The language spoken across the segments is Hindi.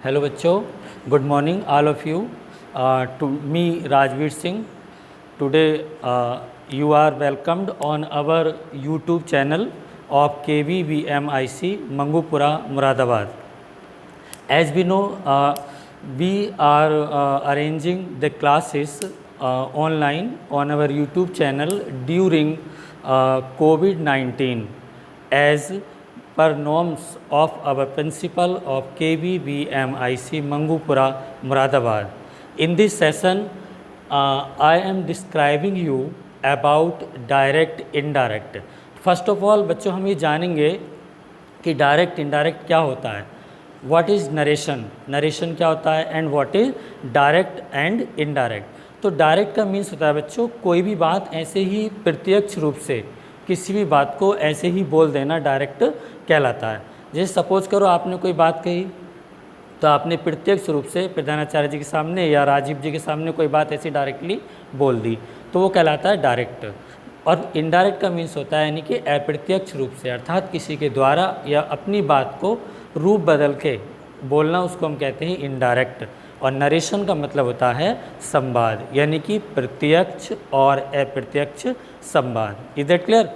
हेलो बच्चों, good morning all of you. To me Rajveer Singh. Today you are welcomed on our YouTube channel of KVVMIC Mangupura, Muradabad. As we know, we are arranging the classes online on our YouTube channel during COVID-19 as per norms of our principal of KVVMIC Mangupura, Muradabad. In this session, I am describing you about direct indirect. First of all बच्चों हम ये जानेंगे कि डायरेक्ट इनडायरेक्ट क्या होता है, व्हाट इज़ नरेशन, नरेशन क्या होता है, and what is direct and indirect. तो डायरेक्ट का मीन्स होता है बच्चों कोई भी बात ऐसे ही प्रत्यक्ष रूप से किसी भी बात को ऐसे ही बोल देना डायरेक्ट कहलाता है. जैसे सपोज करो आपने कोई बात कही तो आपने प्रत्यक्ष रूप से प्रधानाचार्य जी के सामने या राजीव जी के सामने कोई बात ऐसी डायरेक्टली बोल दी तो वो कहलाता है डायरेक्ट. और इनडायरेक्ट का मीन्स होता है यानी कि अप्रत्यक्ष रूप से, अर्थात किसी के द्वारा या अपनी बात को रूप बदल के बोलना, उसको हम कहते हैं इनडायरेक्ट. और नरेशन का मतलब होता है संवाद, यानी कि प्रत्यक्ष और अप्रत्यक्ष संवाद. Is that clear?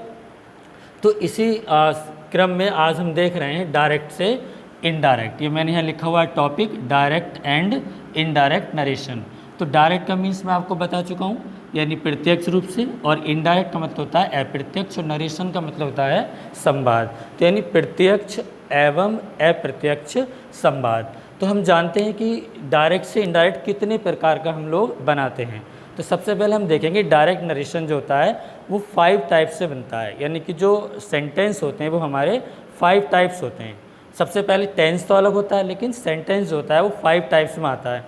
तो इसी क्रम में आज हम देख रहे हैं डायरेक्ट से इनडायरेक्ट. ये मैंने यहाँ लिखा हुआ है topic, direct and indirect narration. तो डायरेक्ट का मीन्स मैं आपको बता चुका हूँ, यानी प्रत्यक्ष रूप से, और इनडायरेक्ट का मतलब होता है अप्रत्यक्ष, और नरेशन का मतलब होता है संवाद. तो यानी प्रत्यक्ष एवं अप्रत्यक्ष संवाद. तो हम जानते हैं कि डायरेक्ट से इनडायरेक्ट कितने प्रकार का हम लोग बनाते हैं. तो सबसे पहले हम देखेंगे डायरेक्ट नरेशन जो होता है वो 5 टाइप से बनता है, यानी कि जो सेंटेंस होते हैं वो हमारे 5 टाइप्स होते हैं. सबसे पहले टेंस तो अलग होता है, लेकिन सेंटेंस जो होता है वो 5 टाइप्स में आता है.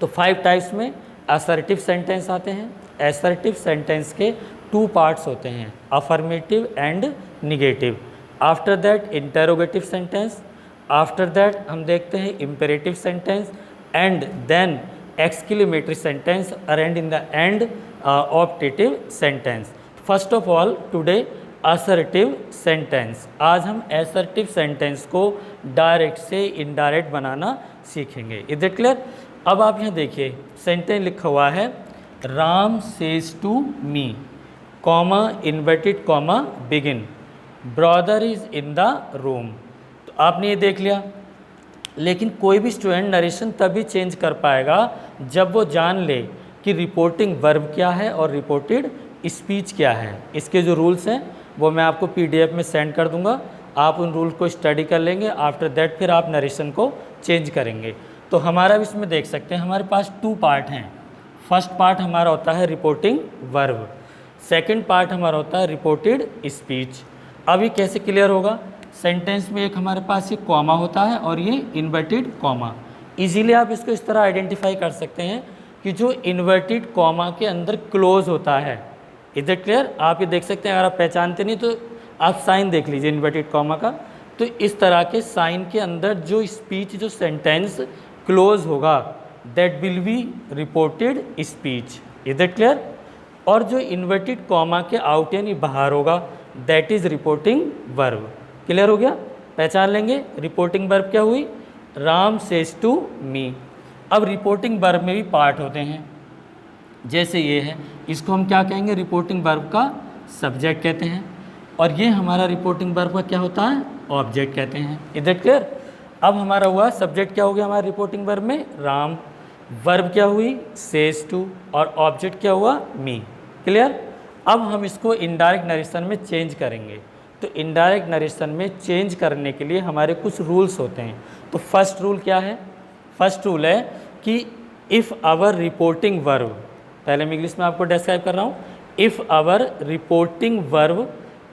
तो 5 टाइप्स में असर्टिव सेंटेंस आते हैं. असर्टिव सेंटेंस के 2 पार्ट्स होते हैं, affirmative and negative. After that interrogative sentence. After that हम देखते हैं imperative sentence, and then exclamatory sentence, and in the end optative sentence. First of all today assertive sentence. आज हम असर्टिव सेंटेंस को डायरेक्ट से इनडायरेक्ट बनाना सीखेंगे. Is it clear? अब आप यहाँ देखिए सेंटेंस लिखा हुआ है, Ram says to me, comma inverted comma begin, brother is in the room. तो आपने ये देख लिया, लेकिन कोई भी स्टूडेंट नरेशन तभी चेंज कर पाएगा जब वो जान ले कि रिपोर्टिंग वर्ब क्या है और रिपोर्टेड स्पीच क्या है. इसके जो रूल्स हैं वो मैं आपको PDF में सेंड कर दूंगा. आप उन रूल को स्टडी कर लेंगे. आफ्टर दैट फिर आप नरेशन को चेंज करेंगे. तो हमारा इसमें देख सकते हैं हमारे पास 2 पार्ट हैं. फर्स्ट पार्ट हमारा होता है रिपोर्टिंग वर्ब, सेकंड पार्ट हमारा होता है रिपोर्टेड स्पीच. अब ये कैसे क्लियर होगा? सेंटेंस में एक हमारे पास ये कॉमा होता है और ये इन्वर्टेड कॉमा. इजीली आप इसको इस तरह आइडेंटिफाई कर सकते हैं कि जो इन्वर्टेड कॉमा के अंदर क्लोज होता है. Is it clear? आप ये देख सकते हैं. अगर आप पहचानते नहीं तो आप साइन देख लीजिए इन्वर्टेड कॉमा का. तो इस तरह के साइन के अंदर जो स्पीच, जो सेंटेंस क्लोज होगा, that will be reported speech. Is it clear? और जो इन्वर्टेड कॉमा के आउट यानी बाहर होगा, that is reporting verb. Clear हो गया? पहचान लेंगे रिपोर्टिंग वर्ब क्या हुई, राम सेज टू मी. अब रिपोर्टिंग वर्ब में भी पार्ट होते हैं, जैसे ये है, इसको हम क्या कहेंगे, रिपोर्टिंग वर्ब का सब्जेक्ट कहते हैं. और ये हमारा रिपोर्टिंग वर्ब का क्या होता है, ऑब्जेक्ट कहते हैं. Is it clear? अब हमारा हुआ सब्जेक्ट क्या हो गया हमारे रिपोर्टिंग वर्ब में, राम. वर्ब क्या हुई, सेज टू, और ऑब्जेक्ट क्या हुआ, मी. क्लियर? अब हम इसको इनडायरेक्ट नरेशन में चेंज करेंगे. तो इनडायरेक्ट नरेशन में चेंज करने के लिए हमारे कुछ रूल्स होते हैं. तो फर्स्ट रूल क्या है? फर्स्ट रूल है कि इफ़ आवर रिपोर्टिंग वर्ब, पहले मैं इंग्लिश में आपको डिस्क्राइब कर रहा हूँ, if our reporting verb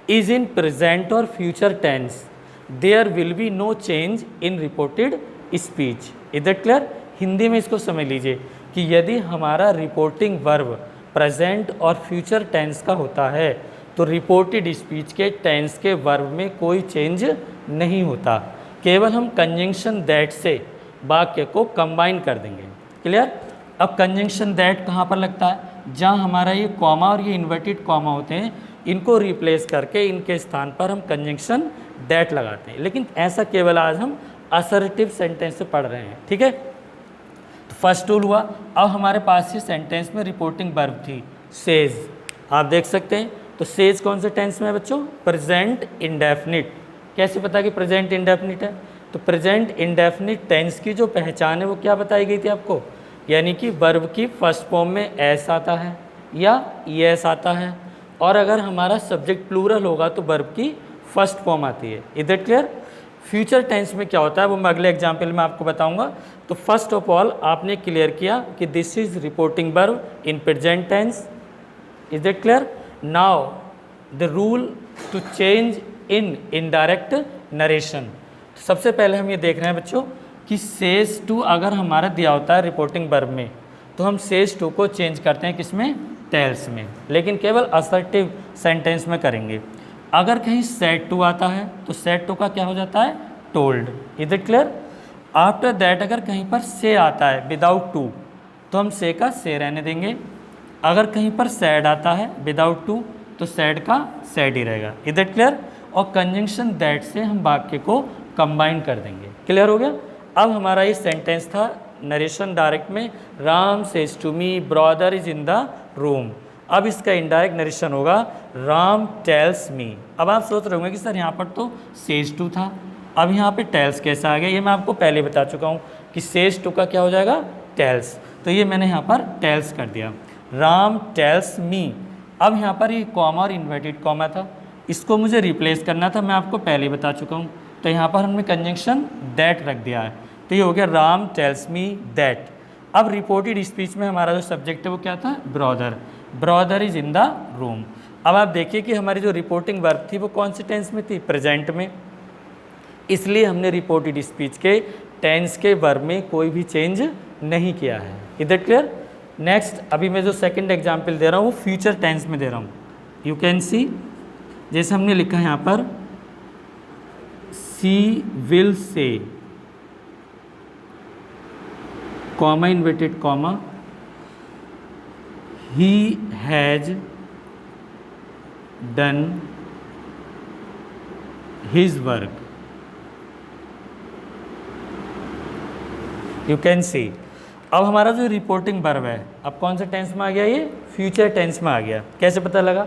is in present और future tense, there will be no change in reported speech. Is that clear? Hindi में इसको समझ लीजिए कि यदि हमारा रिपोर्टिंग वर्ब प्रेजेंट और फ्यूचर टेंस का होता है तो रिपोर्टेड स्पीच के टेंस के वर्ब में कोई चेंज नहीं होता. केवल हम कंजंक्शन दैट से वाक्य को कंबाइन कर देंगे. क्लियर? अब कंजंक्शन दैट कहाँ पर लगता है, जहाँ हमारा ये कॉमा और ये इन्वर्टेड कॉमा होते हैं, इनको रिप्लेस करके इनके स्थान पर हम कंजंक्शन दैट लगाते हैं. लेकिन ऐसा केवल आज हम असर्टिव सेंटेंस से पढ़ रहे हैं, ठीक है। तो फर्स्ट रूल हुआ। अब हमारे पास ये सेंटेंस में रिपोर्टिंग वर्ब थी सेज, आप देख सकते हैं। तो सेज कौन से टेंस में है बच्चों? Present indefinite. कैसे पता कि प्रेजेंट इंडेफिनिट है? तो प्रेजेंट इंडेफिनिट टेंस की जो पहचान है वो क्या बताई गई थी आपको, यानी कि वर्ब की फर्स्ट फॉर्म में एस आता है या एस आता है, और अगर हमारा सब्जेक्ट प्लूरल होगा तो वर्ब की फर्स्ट फॉर्म आती है। Is it clear? Future tense में क्या होता है वो मैं अगले एग्जाम्पल में आपको बताऊंगा। तो फर्स्ट ऑफ ऑल आपने क्लियर किया कि this is reporting verb in present tense. Is it clear? Now the rule to change in indirect narration. सबसे पहले हम ये देख रहे हैं बच्चों कि सेज टू अगर हमारा दिया होता है रिपोर्टिंग वर्ब में, तो हम सेज टू को चेंज करते हैं किसमें? टेल्स में, लेकिन केवल असर्टिव सेंटेंस में करेंगे। अगर कहीं सेड टू आता है तो सेड टू का क्या हो जाता है? Told. Is it clear? After that अगर कहीं पर से आता है विदाउट टू तो हम से का से रहने देंगे। अगर कहीं पर सैड आता है विदाउट टू तो सैड का सैड ही रहेगा। Is it clear? और कंजंक्शन दैट से हम वाक्य को कंबाइन कर देंगे। क्लियर हो गया? अब हमारा ये सेंटेंस था नरेशन डायरेक्ट में, Ram says to me brother is in the room. अब इसका इनडायरेक्ट नरेशन होगा राम टेल्स मी। अब आप सोच रहे होंगे कि सर यहाँ पर तो सेज टू था, अब यहाँ पे टेल्स कैसे आ गया? ये मैं आपको पहले बता चुका हूँ कि सेज टू का क्या हो जाएगा? टेल्स। तो ये मैंने यहाँ पर टेल्स कर दिया, राम टेल्स मी। अब यहाँ पर ये कॉमा और इन्वर्टेड कॉमा था, इसको मुझे रिप्लेस करना था, मैं आपको पहले बता चुका हूँ। तो यहाँ पर हमने कंजंक्शन दैट रख दिया है, तो ये हो गया राम टेल्स मी दैट। अब रिपोर्टेड स्पीच में हमारा जो सब्जेक्ट है वो क्या था? Brother. Brother is in the room. अब आप देखिए कि हमारी जो रिपोर्टिंग वर्ब थी वो कौन से टेंस में थी? प्रेजेंट में। इसलिए हमने रिपोर्टेड स्पीच के टेंस के वर्ब में कोई भी चेंज नहीं किया है। Is it clear? नेक्स्ट, अभी मैं जो सेकंड एग्जांपल दे रहा हूँ वो फ्यूचर टेंस में दे रहा हूँ। यू कैन सी, जैसे हमने लिखा है यहाँ पर she will say, comma inverted comma, he has done his work. You can see। अब हमारा जो रिपोर्टिंग वर्ब है अब कौन से टेंस में आ गया? ये फ्यूचर टेंस में आ गया। कैसे पता लगा?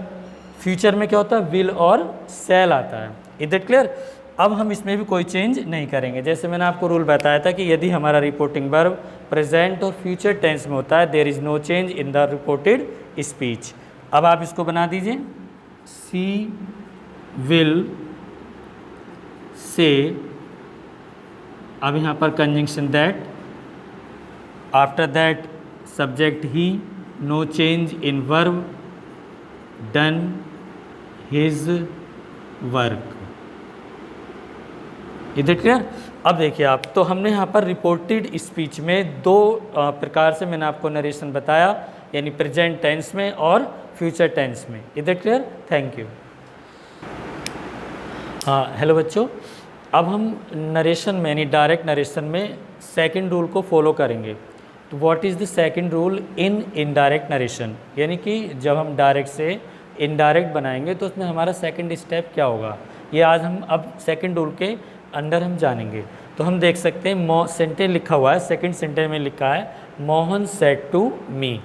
फ्यूचर में क्या होता है? विल और शैल आता है। Is it clear? अब हम इसमें भी कोई चेंज नहीं करेंगे। जैसे मैंने आपको रूल बताया था कि यदि हमारा रिपोर्टिंग वर्ब प्रेजेंट और फ्यूचर टेंस में होता है there is no change in the reported speech. अब आप इसको बना दीजिए, सी विल से, अब यहाँ पर conjunction that, after that subject he, no change in verb, done his work. Is it clear? अब देखिए आप, तो हमने यहाँ पर रिपोर्टेड स्पीच में दो प्रकार से मैंने आपको नरेशन बताया, यानी प्रेजेंट टेंस में और फ्यूचर टेंस में। Is it clear? Thank you. हाँ, हेलो बच्चों, अब हम नरेशन में यानी डायरेक्ट नरेशन में सेकंड रूल को फॉलो करेंगे। तो what is the second rule in indirect narration? यानी कि जब हम डायरेक्ट से इनडायरेक्ट बनाएंगे तो उसमें हमारा सेकंड स्टेप क्या होगा, ये आज हम अब सेकंड रूल के अंडर हम जानेंगे। तो हम देख सकते हैं सेंटेंस लिखा हुआ है, सेकंड सेंटेंस में लिखा है Mohan said to me,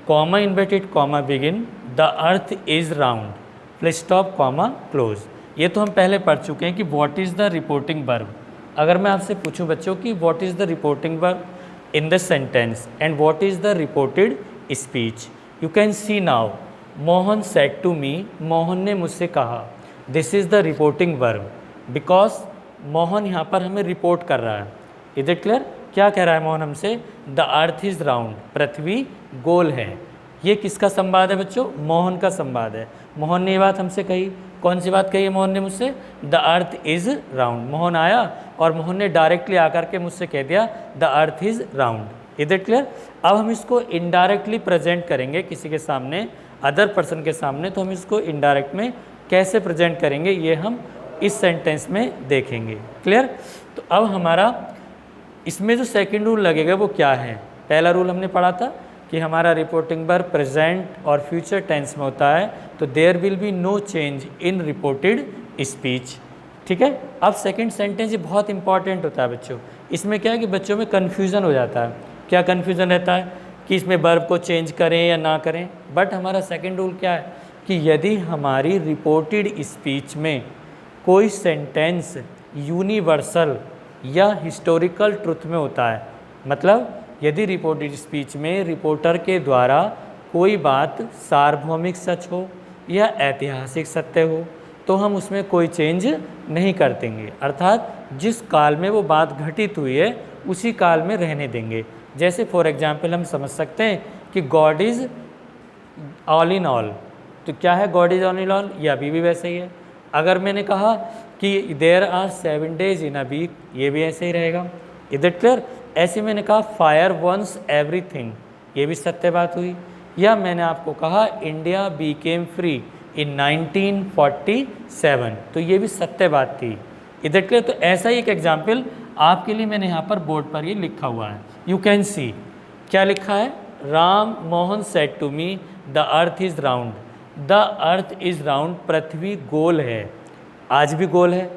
comma inverted comma begin, the earth is round, full stop comma close. ये तो हम पहले पढ़ चुके हैं कि what is the reporting verb. अगर मैं आपसे पूछूं बच्चों कि what is the reporting verb in the sentence and what is the reported speech, you can see now Mohan said to me, Mohan ने मुझसे कहा, this is the reporting verb because Mohan यहाँ पर हमें रिपोर्ट कर रहा है। Is it clear? क्या कह रहा है मोहन हमसे? द अर्थ इज़ राउंड, पृथ्वी गोल है। ये किसका संवाद है बच्चों? मोहन का संवाद है। मोहन ने ये बात हमसे कही। कौन सी बात कही है मोहन ने मुझसे? The earth is round. Mohan आया और मोहन ने डायरेक्टली आकर के मुझसे कह दिया the earth is round. Is it clear? अब हम इसको इनडायरेक्टली प्रेजेंट करेंगे किसी के सामने, अदर पर्सन के सामने, तो हम इसको इनडायरेक्ट में कैसे प्रेजेंट करेंगे ये हम इस सेंटेंस में देखेंगे। क्लियर? तो अब हमारा इसमें जो सेकंड रूल लगेगा वो क्या है? पहला रूल हमने पढ़ा था कि हमारा रिपोर्टिंग वर्ब प्रेजेंट और फ्यूचर टेंस में होता है तो there will be no change in reported speech. ठीक है। अब सेकंड सेंटेंस ये बहुत इंपॉर्टेंट होता है बच्चों। इसमें क्या है कि बच्चों में कन्फ्यूज़न हो जाता है। क्या कन्फ्यूज़न रहता है कि इसमें वर्ब को चेंज करें या ना करें। बट हमारा सेकंड रूल क्या है कि यदि हमारी रिपोर्टेड स्पीच में कोई सेंटेंस यूनिवर्सल या हिस्टोरिकल ट्रुथ में होता है, मतलब यदि रिपोर्टेड स्पीच में रिपोर्टर के द्वारा कोई बात सार्वभौमिक सच हो या ऐतिहासिक सत्य हो, तो हम उसमें कोई चेंज नहीं कर देंगे, अर्थात जिस काल में वो बात घटित हुई है उसी काल में रहने देंगे। जैसे फॉर एग्जांपल हम समझ सकते हैं कि God is all in all, तो क्या है God is all in all, ये अभी भी वैसे ही है। अगर मैंने कहा कि there are 7 days in a week, ये भी ऐसे ही रहेगा। Is it clear. ऐसे मैंने कहा फायर वंस एवरीथिंग, ये भी सत्य बात हुई। या मैंने आपको कहा इंडिया बीकेम फ्री इन 1947, तो ये भी सत्य बात थी। Is it clear. तो ऐसा ही एक एग्जाम्पल आपके लिए मैंने यहाँ पर बोर्ड पर ये लिखा हुआ है, यू कैन सी। क्या लिखा है, Ram Mohan said to me the earth is round, the earth is round, पृथ्वी गोल है, आज भी गोल है।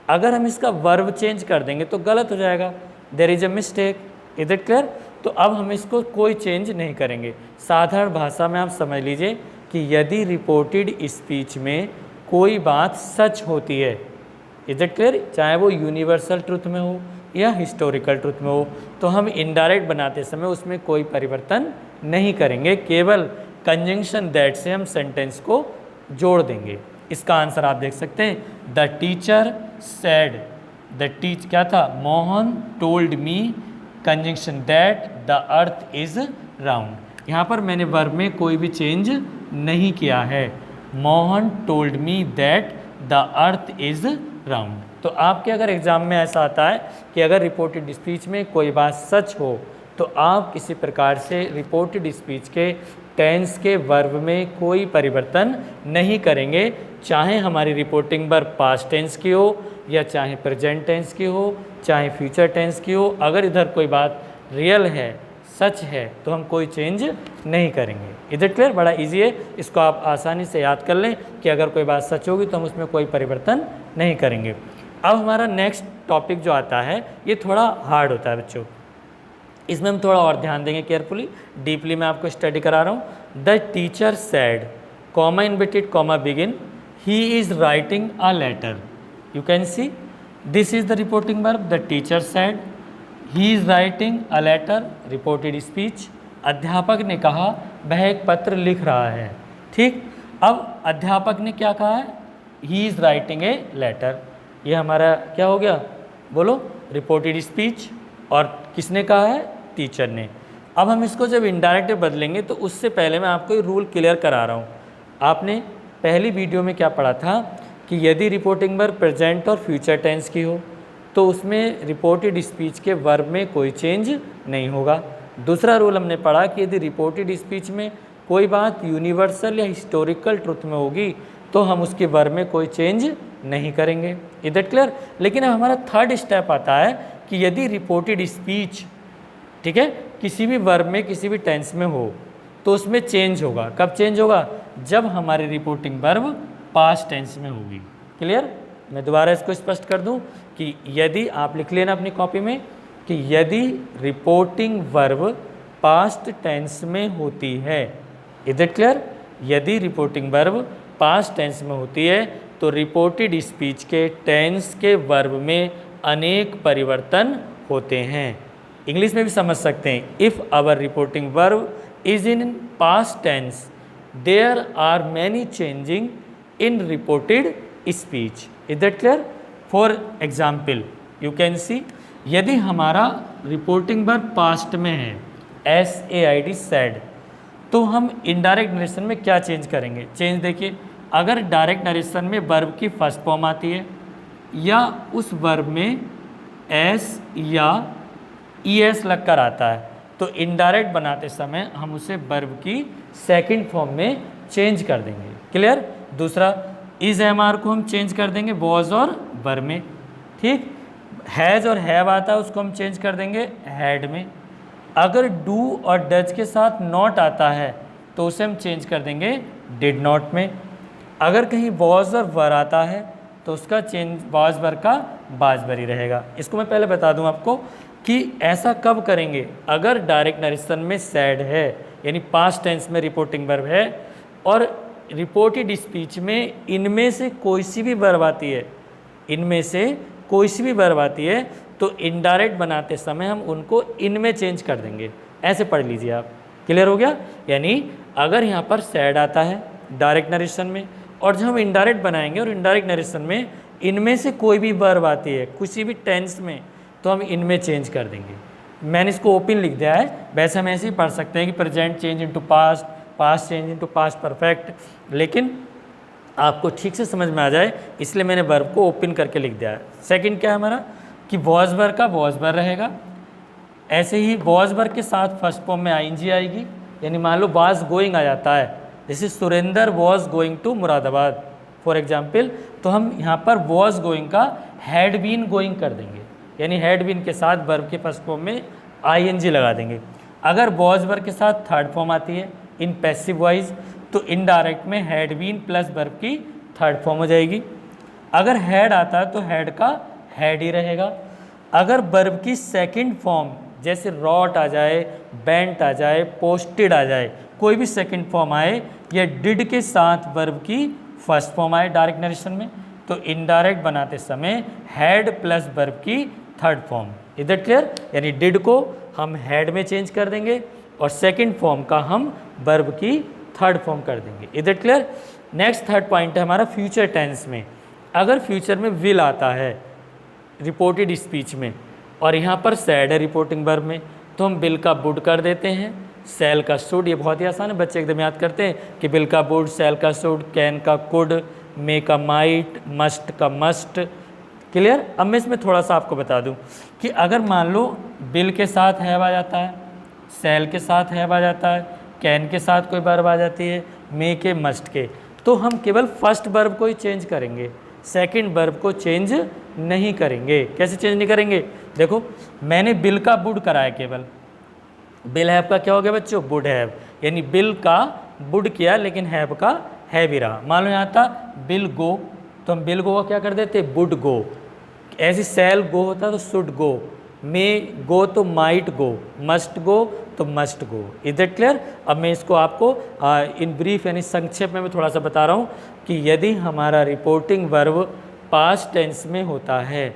अगर हम इसका वर्ब चेंज कर देंगे तो गलत हो जाएगा, there is a mistake. Is it clear. तो अब हम इसको कोई चेंज नहीं करेंगे। साधारण भाषा में आप समझ लीजिए कि यदि रिपोर्टेड स्पीच में कोई बात सच होती है, इज इट क्लियर, चाहे वो यूनिवर्सल ट्रुथ में हो या हिस्टोरिकल ट्रुथ में हो, तो हम इनडायरेक्ट बनाते समय उसमें कोई परिवर्तन नहीं करेंगे, केवल कंजंक्शन दैट से हम सेंटेंस को जोड़ देंगे। इसका आंसर आप देख सकते हैं, द टीचर सेड, क्या था, Mohan told me conjunction that the earth is round. यहाँ पर मैंने वर्ब में कोई भी चेंज नहीं किया है, Mohan told me that the earth is round. तो आपके अगर एग्ज़ाम में ऐसा आता है कि अगर रिपोर्टेड स्पीच में कोई बात सच हो, तो आप किसी प्रकार से रिपोर्टेड स्पीच के टेंस के वर्ब में कोई परिवर्तन नहीं करेंगे, चाहे हमारी रिपोर्टिंग वर्ब पास्ट टेंस की हो या चाहे प्रेजेंट टेंस की हो, चाहे फ्यूचर टेंस की हो। अगर इधर कोई बात रियल है, सच है, तो हम कोई चेंज नहीं करेंगे। Is it clear. बड़ा इजी है, इसको आप आसानी से याद कर लें कि अगर कोई बात सच होगी तो हम उसमें कोई परिवर्तन नहीं करेंगे। अब हमारा नेक्स्ट टॉपिक जो आता है ये थोड़ा हार्ड होता है बच्चों, इसमें हम थोड़ा और ध्यान देंगे, केयरफुली डीपली मैं आपको स्टडी करा रहा हूँ। The teacher said, comma inverted comma begin, he is writing a letter. You can see this is the reporting verb, the teacher said, he is writing a letter, reported speech. अध्यापक ने कहा वह एक पत्र लिख रहा है। ठीक, अब अध्यापक ने क्या कहा है, he is writing a letter, ये हमारा क्या हो गया, बोलो, रिपोर्टेड स्पीच। और किसने कहा है, टीचर ने। अब हम इसको जब इनडायरेक्ट बदलेंगे तो उससे पहले मैं आपको ये रूल क्लियर करा रहा हूँ। आपने पहली वीडियो में क्या पढ़ा था कि यदि रिपोर्टिंग वर्ब प्रेजेंट और फ्यूचर टेंस की हो तो उसमें रिपोर्टेड स्पीच के वर्ब में कोई चेंज नहीं होगा। दूसरा रूल हमने पढ़ा कि यदि रिपोर्टेड स्पीच में कोई बात यूनिवर्सल या हिस्टोरिकल ट्रुथ में होगी तो हम उसके वर्ब में कोई चेंज नहीं करेंगे। Is it clear. लेकिन अब हमारा थर्ड स्टेप आता है कि यदि रिपोर्टेड स्पीच, ठीक है, किसी भी वर्ब में किसी भी टेंस में हो तो उसमें चेंज होगा। कब चेंज होगा, जब हमारी रिपोर्टिंग वर्ब पास्ट टेंस में होगी। क्लियर। मैं दोबारा इसको स्पष्ट कर दूं कि यदि आप लिख लेना अपनी कॉपी में कि यदि रिपोर्टिंग वर्ब पास्ट टेंस में होती है, इज इट क्लियर, यदि रिपोर्टिंग वर्ब पास्ट टेंस में होती है तो रिपोर्टेड स्पीच के टेंस के वर्ब में अनेक परिवर्तन होते हैं। इंग्लिश में भी समझ सकते हैं, if our reporting verb is in past tense there are many changing in reported speech. Is that clear. For example you can see, यदि हमारा रिपोर्टिंग वर्ब पास्ट में है, SAID सैड, तो हम इनडायरेक्ट नरेशन में क्या चेंज करेंगे। चेंज देखिए, अगर डायरेक्ट नरेशन में वर्ब की फर्स्ट फॉर्म आती है या उस वर्ब में S या ES लग कर आता है तो इनडायरेक्ट बनाते समय हम उसे वर्ब की सेकंड फॉर्म में चेंज कर देंगे। क्लियर। दूसरा, इज MR को हम चेंज कर देंगे वॉज और वर में। ठीक, हैज़ और हैव आता है उसको हम चेंज कर देंगे हैड में। अगर डू और डज के साथ नॉट आता है तो उसे हम चेंज कर देंगे डिड नॉट में। अगर कहीं वॉज और वर आता है तो तो उसका चेंज वाज वर का वाज वर ही रहेगा। इसको मैं पहले बता दूं आपको कि ऐसा कब करेंगे, अगर डायरेक्ट नरेशन में सैड है यानी पास्ट टेंस में रिपोर्टिंग वर्ब है और रिपोर्टेड स्पीच में इनमें से कोई सी भी वर्ब आती है, इनमें से कोई सी भी वर्ब आती है तो इनडायरेक्ट बनाते समय हम उनको इनमें चेंज कर देंगे। ऐसे पढ़ लीजिए आप, क्लियर हो गया। यानी अगर यहाँ पर सैड आता है डायरेक्ट नरेशन में और जब हम इनडायरेक्ट बनाएंगे और इनडायरेक्ट नरेशन में इनमें से कोई भी वर्ब आती है किसी भी टेंस में तो हम इनमें चेंज कर देंगे। मैंने इसको ओपन लिख दिया है, वैसे हम ऐसे ही पढ़ सकते हैं कि present change into past, past change into past perfect, लेकिन आपको ठीक से समझ में आ जाए इसलिए मैंने वर्ब को ओपन करके लिख दिया है। सेकंड क्या है हमारा कि वॉज वर्ब का वॉज वर्ब रहेगा। ऐसे ही वॉज वर्ब के साथ फर्स्ट फॉर्म में आईएनजी आएगी, यानी मान लो वाज गोइंग आ जाता है, जैसे Surendra was going to Moradabad for example, तो हम यहाँ पर वॉज गोइंग का हैड बीन गोइंग कर देंगे, यानी हैड बीन के साथ वर्ब के फर्स्ट फॉर्म में आईएनजी लगा देंगे। अगर वॉज वर्ब के साथ थर्ड फॉर्म आती है इन पैसिव वॉइस तो इनडायरेक्ट में हैड बीन प्लस वर्ब की थर्ड फॉर्म हो जाएगी। अगर हैड आता है तो हैड का हैड ही रहेगा। अगर वर्ब की सेकंड फॉर्म जैसे रॉट आ जाए, बेंट आ जाए, पोस्टेड आ जाए, कोई भी सेकंड फॉर्म आए या डिड के साथ वर्ब की फर्स्ट फॉर्म आए डायरेक्ट नरेशन में तो इनडायरेक्ट बनाते समय हैड प्लस वर्ब की थर्ड फॉर्म। इधर क्लियर, यानी डिड को हम हैड में चेंज कर देंगे और सेकंड फॉर्म का हम वर्ब की थर्ड फॉर्म कर देंगे। इधर क्लियर। नेक्स्ट थर्ड पॉइंट है हमारा फ्यूचर टेंस में। अगर फ्यूचर में विल आता है रिपोर्टेड स्पीच में और यहाँ पर सैड है रिपोर्टिंग वर्ब में तो हम बिल का वुड कर देते हैं, सेल का शुड, ये बहुत ही आसान है, बच्चे एकदम याद करते हैं कि बिल का वुड, सेल का शुड, कैन का कुड, मे का माइट, मस्ट का मस्ट। क्लियर। अब मैं इसमें थोड़ा सा आपको बता दूं कि अगर मान लो बिल के साथ हैव आ जाता है, सेल के साथ हैव आ जाता है, कैन के साथ कोई वर्ब आ जाती है, मे के, मस्ट के, तो हम केवल फर्स्ट वर्ब को ही चेंज करेंगे, सेकंड वर्ब को चेंज नहीं करेंगे। कैसे चेंज नहीं करेंगे, देखो मैंने बिल का वुड कराया, केवल बिल हैव का क्या हो गया बच्चों, वुड हैव, यानी बिल का वुड किया लेकिन हैव का हैव ही रहा। मान लो यहाँ था बिल गो तो हम बिल गो का क्या कर देते, वुड गो। ऐसे सेल गो होता तो शुड गो, मे गो तो माइट गो, मस्ट गो तो मस्ट गो। इधर क्लियर। अब मैं इसको आपको इन ब्रीफ यानी संक्षेप में मैं थोड़ा सा बता रहा हूँ कि यदि हमारा रिपोर्टिंग वर्ब पास्ट टेंस में होता है,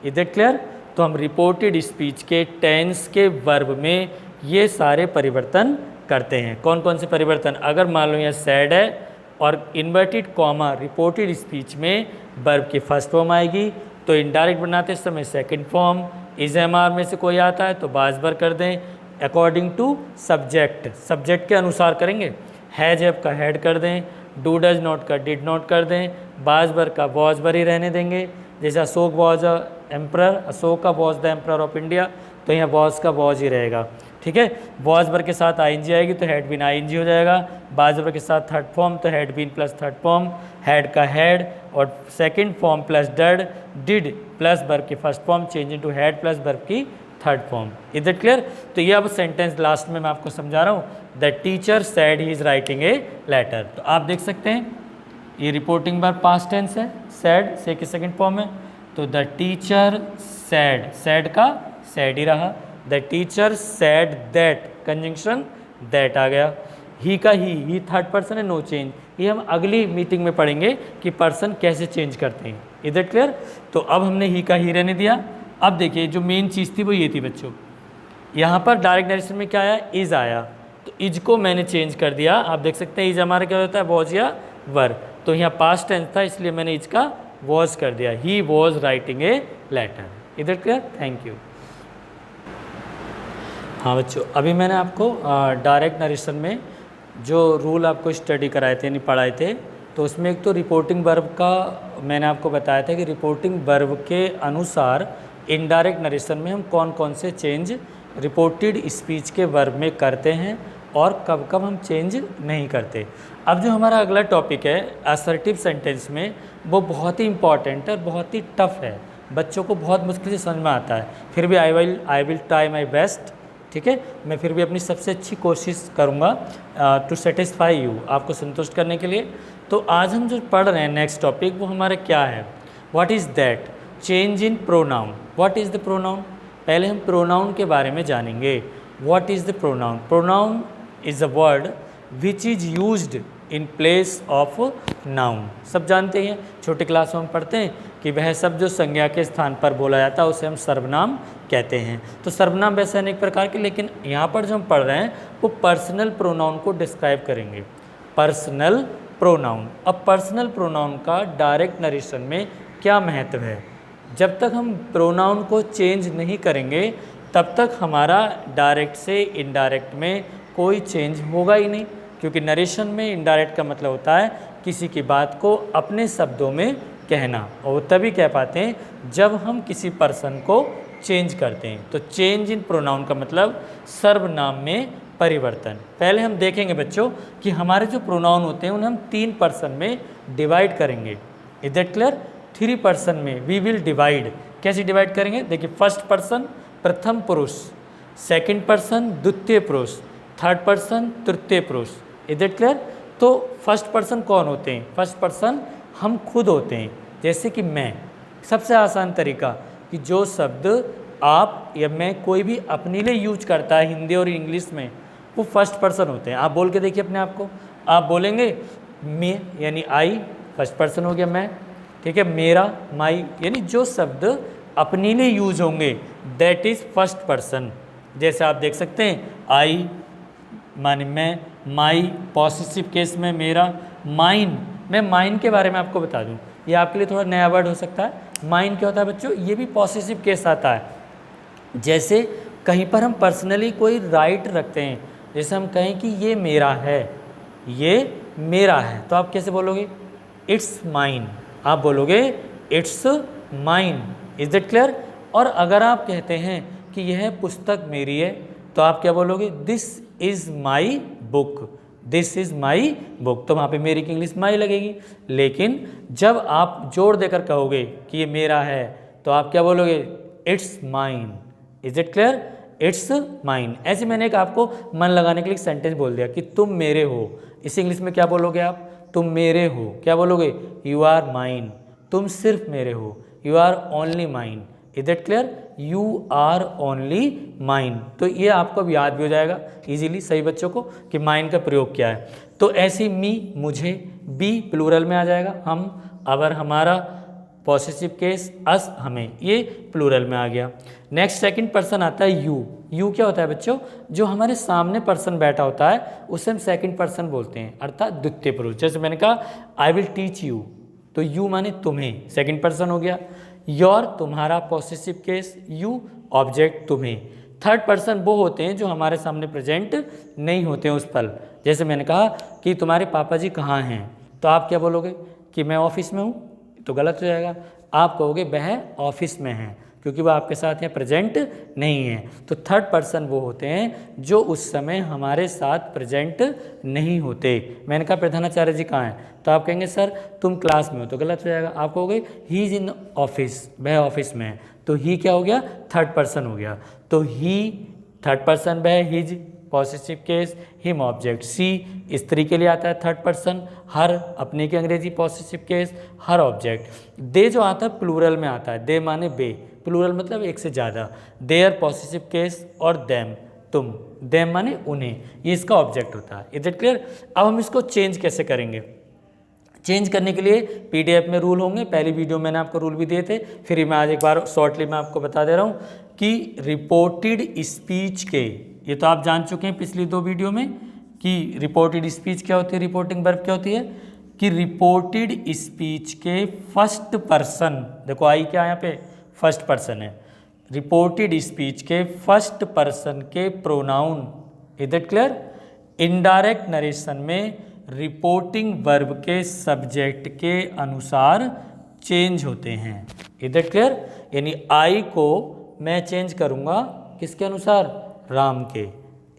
इधर क्लियर, तो हम रिपोर्टेड स्पीच के टेंस के वर्ब में ये सारे परिवर्तन करते हैं। कौन कौन से परिवर्तन, अगर मान लो यहाँ सैड है और इन्वर्टेड कॉमा रिपोर्टेड स्पीच में वर्ब की फर्स्ट फॉर्म आएगी तो इनडायरेक्ट बनाते समय second form, is am are में से कोई आता है तो बाज बर कर दें, अकॉर्डिंग टू सब्जेक्ट, सब्जेक्ट के अनुसार करेंगे, हैज हैव का हैड कर दें, डू डज नॉट का डिड नॉट कर दें, बाज बर का वॉज बर ही रहने देंगे। जैसे Ashok was a emperor, Ashok का was the emperor of India तो यहाँ वॉज का वॉज ही रहेगा। ठीक है। वॉज बर के साथ आईएनजी आएगी तो हैड बीन आईएनजी हो जाएगा, बाज बर के साथ थर्ड फॉर्म तो had been plus third form, had का हैड और second form plus did, did plus verb की first form change into had plus verb की third form. Is it clear. तो ये अब सेंटेंस लास्ट में मैं आपको समझा रहा हूँ, the teacher said he is writing a letter. तो आप देख सकते हैं ये रिपोर्टिंग वर्ब पास्ट टेंस है, सैड से की सेकंड फॉर्म है तो द टीचर सैड, सैड का सैड ही रहा, the teacher said that, conjunction that आ गया, ही का ही थर्ड पर्सन है, नो चेंज। ये हम अगली मीटिंग में पढ़ेंगे कि पर्सन कैसे चेंज करते हैं। इधर क्लियर। तो अब हमने ही का ही रहने दिया। अब देखिए जो मेन चीज़ थी वो ये थी बच्चों, यहाँ पर डायरेक्ट नरेशन में क्या आया, इज आया तो इज को मैंने चेंज कर दिया। आप देख सकते हैं इज हमारा क्या होता है, वॉज या वर, तो यहाँ पास्ट टेंस था इसलिए मैंने इज का वॉज कर दिया, he was writing a letter. इधर क्लियर। Thank you. हाँ बच्चों, अभी मैंने आपको डायरेक्ट नरेशन में जो रूल आपको स्टडी कराए थे यानी पढ़ाए थे तो उसमें एक तो रिपोर्टिंग वर्ब का मैंने आपको बताया था कि रिपोर्टिंग वर्ब के अनुसार इनडायरेक्ट नरेशन में हम कौन कौन से चेंज रिपोर्टेड स्पीच के वर्ब में करते हैं और कब कब हम चेंज नहीं करते। अब जो हमारा अगला टॉपिक है असर्टिव सेंटेंस में, वो बहुत ही इंपॉर्टेंट है, बहुत ही टफ है, बच्चों को बहुत मुश्किल से समझ में आता है, फिर भी I will try my best. ठीक है, मैं फिर भी अपनी सबसे अच्छी कोशिश करूँगा टू सेटिस्फाई यू, आपको संतुष्ट करने के लिए। तो आज हम जो पढ़ रहे हैं नेक्स्ट टॉपिक वो हमारे क्या है, what is that? Change in pronoun. What is the pronoun? पहले हम प्रोनाउन के बारे में जानेंगे। What is the pronoun? Pronoun is a word which is used in place of noun. सब जानते हैं, छोटे क्लास में हम पढ़ते हैं कि वह सब जो संज्ञा के स्थान पर बोला जाता है उसे हम सर्वनाम कहते हैं। तो सर्वनाम वैसे अनेक प्रकार के, लेकिन यहाँ पर जो हम पढ़ रहे हैं वो पर्सनल प्रोनाउन को डिस्क्राइब करेंगे। Personal pronoun. अब पर्सनल प्रोनाउन का डायरेक्ट नरेशन में क्या महत्व है? जब तक हम प्रोनाउन को चेंज नहीं करेंगे तब तक हमारा डायरेक्ट से इनडायरेक्ट में कोई चेंज होगा ही नहीं, क्योंकि नरेशन में इनडायरेक्ट का मतलब होता है किसी की बात को अपने शब्दों में कहना, और तभी कह पाते हैं जब हम किसी पर्सन को चेंज करते हैं। तो चेंज इन प्रोनाउन का मतलब सर्वनाम में परिवर्तन। पहले हम देखेंगे बच्चों कि हमारे जो प्रोनाउन होते हैं उन्हें हम 3 पर्सन में डिवाइड करेंगे। Is that clear? 3 पर्सन में वी विल डिवाइड। कैसे डिवाइड करेंगे? देखिए, फर्स्ट पर्सन प्रथम पुरुष, सेकंड पर्सन द्वितीय पुरुष, थर्ड पर्सन तृतीय पुरुष। Is that clear? तो फर्स्ट पर्सन कौन होते हैं? फर्स्ट पर्सन हम खुद होते हैं, जैसे कि मैं। सबसे आसान तरीका कि जो शब्द आप या मैं कोई भी अपने लिए यूज करता है हिंदी और इंग्लिश में, वो फर्स्ट पर्सन होते हैं। आप बोल के देखिए अपने आप को। आप बोलेंगे मैं यानी आई, फर्स्ट पर्सन हो गया मैं, ठीक है। मेरा, माई, यानी जो शब्द अपने लिए यूज होंगे दैट इज फर्स्ट पर्सन। जैसे आप देख सकते हैं आई माने मैं, माई पॉसेसिव केस में मेरा, माइन। मैं माइन के बारे में आपको बता दूं, ये आपके लिए थोड़ा नया वर्ड हो सकता है। माइन क्या होता है बच्चों? ये भी पॉसेसिव केस आता है। जैसे कहीं पर हम पर्सनली कोई राइट रखते हैं, जैसे हम कहें कि ये मेरा है, ये मेरा है, तो आप कैसे बोलोगे? It's mine. आप बोलोगे it's mine. Is it clear? और अगर आप कहते हैं कि यह पुस्तक मेरी है, तो आप क्या बोलोगे? This is my book. This is my book. तो वहाँ पे मेरी की इंग्लिश माई लगेगी। लेकिन जब आप जोड़ देकर कहोगे कि ये मेरा है, तो आप क्या बोलोगे? It's mine. Is it clear? It's mine. ऐसे मैंने एक आपको मन लगाने के लिए सेंटेंस बोल दिया कि तुम मेरे हो। इस इंग्लिश में क्या बोलोगे आप? तुम मेरे हो। क्या बोलोगे? You are mine. तुम सिर्फ मेरे हो, you are only mine. Is it clear? You are only mine. तो ये आपको अब याद भी हो जाएगा इजीली सही बच्चों को कि माइन का प्रयोग क्या है। तो ऐसे मी मुझे, बी प्लूरल में आ जाएगा, हम, अगर हमारा पॉसेसिव केस अस हमें, ये प्लूरल में आ गया। नेक्स्ट सेकंड पर्सन आता है यू। यू क्या होता है बच्चों? जो हमारे सामने पर्सन बैठा होता है उसे हम सेकंड पर्सन बोलते हैं, अर्थात द्वितीय पुरुष। जैसे मैंने कहा आई विल टीच यू, तो यू माने तुम्हें, सेकंड पर्सन हो गया। योर तुम्हारा पॉसेसिव केस, यू ऑब्जेक्ट तुम्हें। थर्ड पर्सन वो होते हैं जो हमारे सामने प्रेजेंट नहीं होते हैं उस पल। जैसे मैंने कहा कि तुम्हारे पापा जी कहाँ हैं, तो आप क्या बोलोगे? कि मैं ऑफिस में हूँ, तो गलत हो जाएगा। आप कहोगे वह ऑफिस में हैं, क्योंकि वह आपके साथ यहाँ प्रेजेंट नहीं है। तो थर्ड पर्सन वो होते हैं जो उस समय हमारे साथ प्रेजेंट नहीं होते। मैंने कहा प्रधानाचार्य जी कहाँ हैं, तो आप कहेंगे सर तुम क्लास में हो, तो गलत हो जाएगा। आप कहोगे ही इज़ इन ऑफिस, वह ऑफिस में है, तो ही क्या हो गया? थर्ड पर्सन हो गया। तो ही थर्ड पर्सन, वह his possessive case, him object. She स्त्री के लिए आता है थर्ड पर्सन, हर अपने की अंग्रेजी पॉसेसिव केस, हर ऑब्जेक्ट। दे जो आता है प्लूरल में आता है, दे माने बे, प्लूरल मतलब एक से ज़्यादा। देयर पॉसेसिव केस और देम तुम, देम माने उन्हें, ये इसका ऑब्जेक्ट होता है। Is it clear? अब हम इसको चेंज कैसे करेंगे? चेंज करने के लिए पीडीएफ में रूल होंगे, पहली वीडियो मैंने आपको रूल भी दिए थे, फिर मैं आज एक बार शॉर्टली मैं आपको बता दे रहा हूँ कि रिपोर्टेड स्पीच के, ये तो आप जान चुके हैं पिछली 2 वीडियो में कि रिपोर्टेड स्पीच क्या होती है, रिपोर्टिंग वर्ब क्या होती है, कि रिपोर्टेड स्पीच के फर्स्ट पर्सन, देखो आई क्या यहाँ पे फर्स्ट पर्सन है, रिपोर्टेड स्पीच के फर्स्ट पर्सन के pronoun. Is it clear? Indirect narration में रिपोर्टिंग वर्ब के सब्जेक्ट के अनुसार चेंज होते हैं। Is it clear? यानी आई को मैं चेंज करूंगा किसके अनुसार? राम के।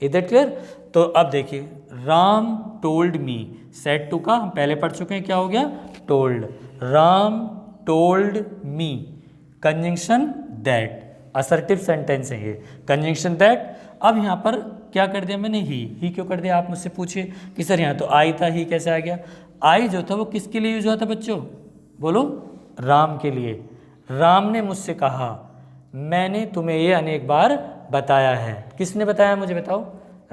Is it clear? तो अब देखिए Ram told me, said to का हम पहले पढ़ चुके हैं, क्या हो गया? Told. Ram told me, conjunction that, assertive sentence है ये, कंजंक्शन दैट। अब यहाँ पर क्या कर दिया मैंने? ही क्यों कर दिया? आप मुझसे पूछिए कि सर यहाँ तो आई था, ही कैसे आ गया? आई जो था वो किसके लिए यूज हुआ था बच्चों? बोलो, राम के लिए, राम ने मुझसे कहा मैंने तुम्हें ये अनेक बार बताया है। किसने बताया मुझे बताओ?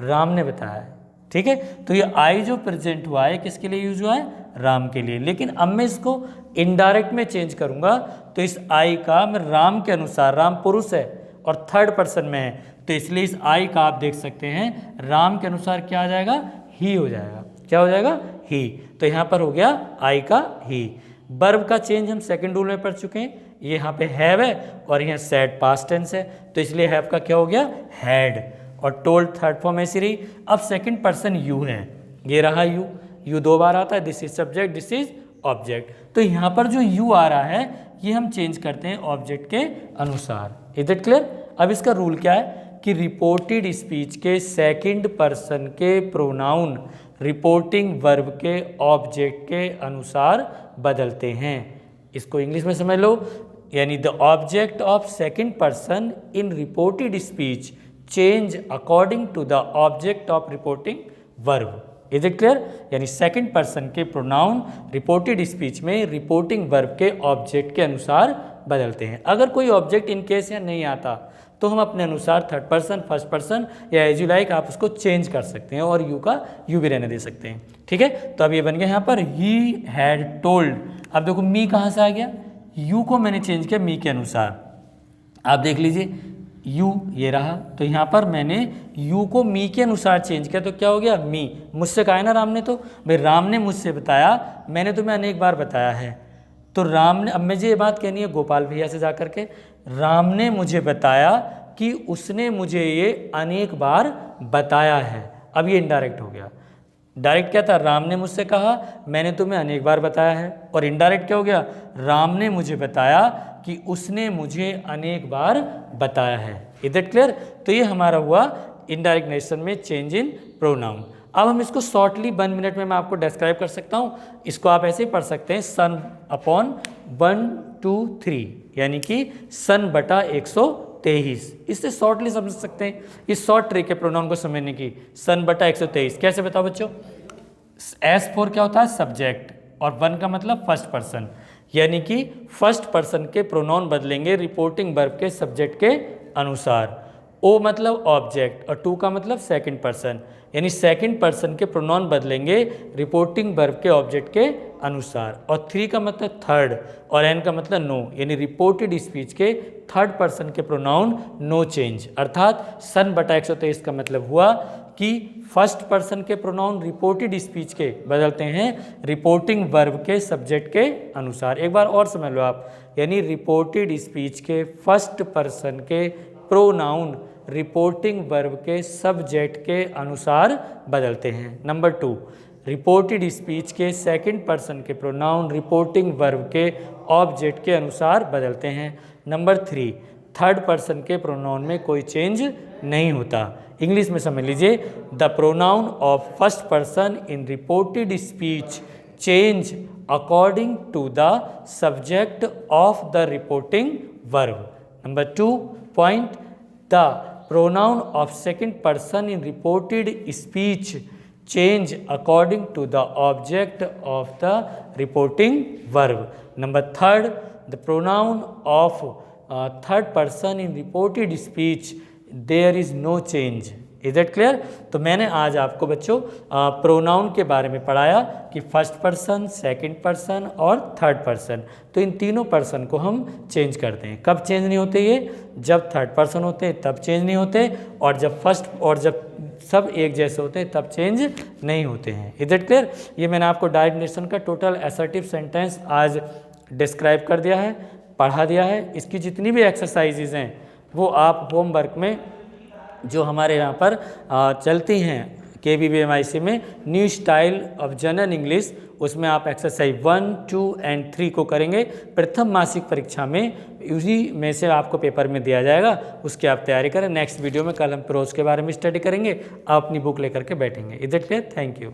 राम ने बताया है। ठीक है, तो ये आई जो प्रेजेंट हुआ है किसके लिए यूज हुआ है? राम के लिए। लेकिन अब मैं इसको इनडायरेक्ट में चेंज करूंगा, तो इस आई का मैं राम के अनुसार, राम पुरुष है और थर्ड पर्सन में है, तो इसलिए इस आई का आप देख सकते हैं राम के अनुसार क्या आ जाएगा? ही हो जाएगा। क्या हो जाएगा? ही। तो यहाँ पर हो गया आई का ही। वर्ब का चेंज हम सेकंड रूल में पढ़ चुके हैं। ये यहाँ पे हैव है और यहाँ सेड पास्ट टेंस है, तो इसलिए हैव का क्या हो गया? हैड। और टोल्ड थर्ड फॉर्म ऐसी रही। अब सेकंड पर्सन यू है, ये रहा यू, यू दो बार आता है, this is subject, this is object. तो यहाँ पर जो यू आ रहा है ये हम चेंज करते हैं ऑब्जेक्ट के अनुसार। Is it clear? अब इसका रूल क्या है कि रिपोर्टेड स्पीच के सेकंड पर्सन के प्रोनाउन रिपोर्टिंग वर्ब के ऑब्जेक्ट के अनुसार बदलते हैं। इसको इंग्लिश में समझ लो, यानी the object of second person in reported speech change according to the object of reporting verb. Is it clear? यानी सेकंड पर्सन के प्रोनाउन रिपोर्टेड स्पीच में रिपोर्टिंग वर्ब के ऑब्जेक्ट के अनुसार बदलते हैं। अगर कोई ऑब्जेक्ट इन केस यहाँ नहीं आता तो हम अपने अनुसार थर्ड पर्सन, फर्स्ट पर्सन या एज यू लाइक आप उसको चेंज कर सकते हैं और यू का यू भी रहने दे सकते हैं। ठीक है, तो अब ये बन गया यहाँ पर ही हैड टोल्ड। अब देखो मी कहाँ से आ गया? यू को मैंने चेंज किया मी के अनुसार। आप देख लीजिए यू ये रहा, तो यहाँ पर मैंने यू को मी के अनुसार चेंज किया, तो क्या हो गया? मी। मुझसे कहा है ना राम ने, तो भाई राम ने मुझसे बताया, मैंने तुम्हें अनेक बार बताया है। तो राम ने, अब मुझे ये बात कहनी है गोपाल भैया से जा करके, राम ने मुझे बताया कि उसने मुझे ये अनेक बार बताया है। अब ये इनडायरेक्ट हो गया। डायरेक्ट क्या था? राम ने मुझसे कहा मैंने तुम्हें अनेक बार बताया है, और इनडायरेक्ट क्या हो गया? राम ने मुझे बताया कि उसने मुझे अनेक बार बताया है। Is it clear? तो ये हमारा हुआ इनडायरेक्ट नेशन में चेंज इन प्रोनाउन। अब हम इसको शॉर्टली 1 मिनट में मैं आपको डिस्क्राइब कर सकता हूँ। इसको आप ऐसे ही पढ़ सकते हैं, सन अपॉन 1 2 3, यानी कि सन बटा 123। इससे शॉर्टली समझ सकते हैं। इस शॉर्ट ट्रिक है प्रोनाउन को समझने की। सन बटा 123 कैसे बताओ बच्चों? S4 क्या होता है? सब्जेक्ट, और 1 का मतलब फर्स्ट पर्सन, यानी कि फर्स्ट पर्सन के प्रोनाउन बदलेंगे रिपोर्टिंग वर्ब के सब्जेक्ट के अनुसार। O मतलब ऑब्जेक्ट और 2 का मतलब सेकंड पर्सन, यानी सेकंड पर्सन के प्रोनाउन बदलेंगे रिपोर्टिंग वर्ब के ऑब्जेक्ट के अनुसार। और 3 का मतलब थर्ड और N का मतलब नो, यानी रिपोर्टेड स्पीच के थर्ड पर्सन के प्रोनाउन नो चेंज। अर्थात सन बटा 123 का मतलब हुआ कि फर्स्ट पर्सन के प्रोनाउन रिपोर्टेड स्पीच के बदलते हैं रिपोर्टिंग वर्ब के सब्जेक्ट के अनुसार। एक बार और समझ लो आप, यानी रिपोर्टेड स्पीच के फर्स्ट पर्सन के प्रोनाउन रिपोर्टिंग वर्ब के सब्जेक्ट के अनुसार बदलते हैं। नंबर 2, रिपोर्टेड स्पीच के सेकंड पर्सन के प्रोनाउन रिपोर्टिंग वर्ब के ऑब्जेक्ट के अनुसार बदलते हैं। नंबर 3, थर्ड पर्सन के प्रोनाउन में कोई चेंज नहीं होता। इंग्लिश में समझ लीजिए, the pronoun of first person in reported speech change according to the subject of the reporting verb. Number 2 point, the pronoun of second person in reported speech change according to the object of the reporting verb. Number 3, the pronoun of third person in reported speech there is no change. Is that clear? तो मैंने आज आपको बच्चों प्रोनाउन के बारे में पढ़ाया कि फर्स्ट पर्सन, सेकंड पर्सन और थर्ड पर्सन। तो इन तीनों पर्सन को हम चेंज करते हैं। कब चेंज नहीं होते ये? जब थर्ड पर्सन होते हैं तब चेंज नहीं होते, और जब फर्स्ट और जब सब एक जैसे होते हैं तब चेंज नहीं होते हैं। Is that clear? ये मैंने आपको डायरेक्ट नेशन का टोटल असर्टिव सेंटेंस आज डिस्क्राइब कर दिया है, पढ़ा दिया है। इसकी जितनी भी एक्सरसाइजेज हैं वो आप होमवर्क में जो हमारे यहाँ पर चलती हैं KVBMIC में, new style of general English, उसमें आप एक्सरसाइज 1, 2 एंड 3 को करेंगे। प्रथम मासिक परीक्षा में उसी में से आपको पेपर में दिया जाएगा, उसकी आप तैयारी करें। नेक्स्ट वीडियो में कल हम प्रोज के बारे में स्टडी करेंगे। आप अपनी बुक लेकर के बैठेंगे। Is it clear? Thank you.